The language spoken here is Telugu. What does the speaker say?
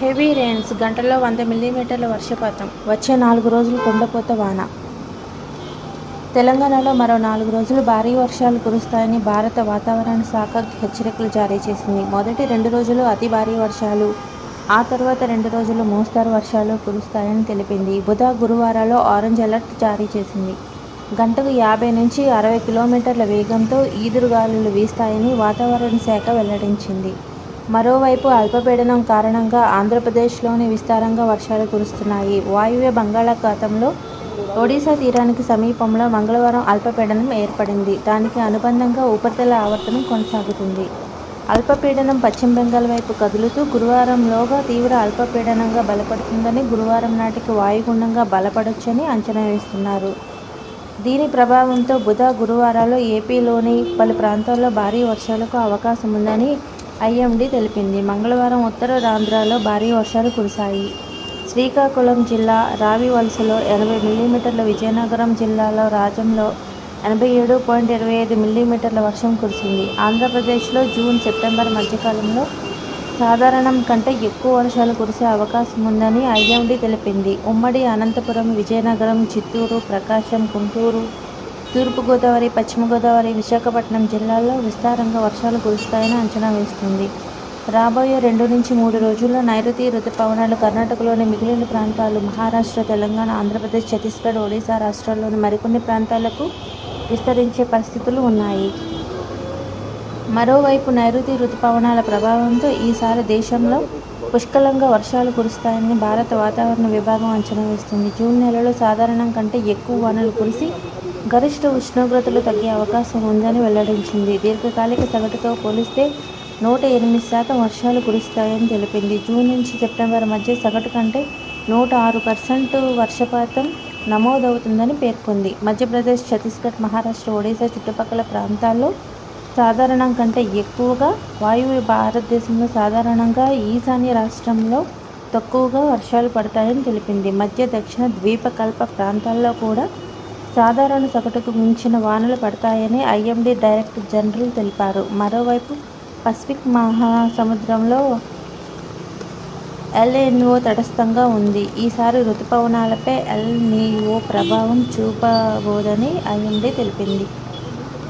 హెవీ రెయిన్స్, గంటలో 100 మిల్లీమీటర్ల వర్షపాతం. వచ్చే 4 రోజులు కుండపోత వాన. తెలంగాణలో మరో 4 రోజులు భారీ వర్షాలు కురుస్తాయని భారత వాతావరణ శాఖ హెచ్చరికలు జారీ చేసింది. మొదటి 2 రోజులు అతి భారీ వర్షాలు, ఆ తర్వాత 2 రోజులు మోస్తరు వర్షాలు కురుస్తాయని తెలిపింది. బుధ, గురువారాల్లో ఆరెంజ్ అలర్ట్ జారీ చేసింది. గంటకు 50 నుంచి 60 కిలోమీటర్ల వేగంతో ఈదురుగాలులు వీస్తాయని వాతావరణ శాఖ వెల్లడించింది. మరోవైపు అల్పపీడనం కారణంగా ఆంధ్రప్రదేశ్లోని విస్తారంగా వర్షాలు కురుస్తున్నాయి. వాయువ్య బంగాళాఖాతంలో ఒడిశా తీరానికి సమీపంలో మంగళవారం అల్పపీడనం ఏర్పడింది. దానికి అనుబంధంగా ఉపరితల ఆవర్తనం కొనసాగుతుంది. అల్పపీడనం పశ్చిమ బెంగాల్ వైపు కదులుతూ గురువారంలోగా తీవ్ర అల్పపీడనంగా బలపడుతుందని, గురువారం నాటికి వాయుగుండంగా బలపడొచ్చని అంచనా వేస్తున్నారు. దీని ప్రభావంతో బుధ, గురువారాల్లో ఏపీలోని పలు ప్రాంతాల్లో భారీ వర్షాలకు అవకాశముందని ఐఎండీ తెలిపింది. మంగళవారం ఉత్తరాంధ్రలో భారీ వర్షాలు కురిశాయి. శ్రీకాకుళం జిల్లా రావివలసలో 80 మిల్లీమీటర్లు, విజయనగరం జిల్లాలో రాజంలో 87.25 మిల్లీమీటర్ల వర్షం కురిసింది. ఆంధ్రప్రదేశ్లో జూన్, సెప్టెంబర్ మధ్యకాలంలో సాధారణం కంటే ఎక్కువ వర్షాలు కురిసే అవకాశం ఉందని ఐఎండీ తెలిపింది. ఉమ్మడి అనంతపురం, విజయనగరం, చిత్తూరు, ప్రకాశం, గుంటూరు, తూర్పుగోదావరి, పశ్చిమ గోదావరి, విశాఖపట్నం జిల్లాల్లో విస్తారంగా వర్షాలు కురుస్తాయని అంచనా వేస్తుంది. రాబోయే 2 నుంచి 3 రోజుల్లో నైరుతి రుతుపవనాలు కర్ణాటకలోని మిగిలిన ప్రాంతాలు, మహారాష్ట్ర, తెలంగాణ, ఆంధ్రప్రదేశ్, ఛత్తీస్గఢ్, ఒడిశా రాష్ట్రాల్లోని మరికొన్ని ప్రాంతాలకు విస్తరించే పరిస్థితులు ఉన్నాయి. మరోవైపు నైరుతి రుతుపవనాల ప్రభావంతో ఈసారి దేశంలో పుష్కలంగా వర్షాలు కురుస్తాయని భారత వాతావరణ విభాగం అంచనా వేస్తుంది. జూన్ నెలలో సాధారణం కంటే ఎక్కువ వానలు కురిసి గరిష్ట ఉష్ణోగ్రతలు తగ్గే అవకాశం ఉందని వెల్లడించింది. దీర్ఘకాలిక సగటుతో పోలిస్తే 108% వర్షాలు కురుస్తాయని తెలిపింది. జూన్ నుంచి సెప్టెంబర్ మధ్య సగటు కంటే 106% వర్షపాతం నమోదవుతుందని పేర్కొంది. మధ్యప్రదేశ్, ఛత్తీస్గఢ్, మహారాష్ట్ర, ఒడిశా చుట్టుపక్కల ప్రాంతాల్లో సాధారణం కంటే ఎక్కువగా, వాయువ్య భారతదేశంలో సాధారణంగా, ఈశాన్య రాష్ట్రంలో తక్కువగా వర్షాలు పడతాయని తెలిపింది. మధ్య, దక్షిణ ద్వీపకల్ప ప్రాంతాల్లో కూడా సాధారణ సగటుకు మించిన వానలు పడతాయని ఐఎండీ డైరెక్టర్ జనరల్ తెలిపారు. మరోవైపు పసిఫిక్ మహాసముద్రంలో ఎల్-నినో తటస్థంగా ఉంది. ఈసారి రుతుపవనాలపై ఎల్-నినో ప్రభావం చూపబోదని ఐఎండీ తెలిపింది.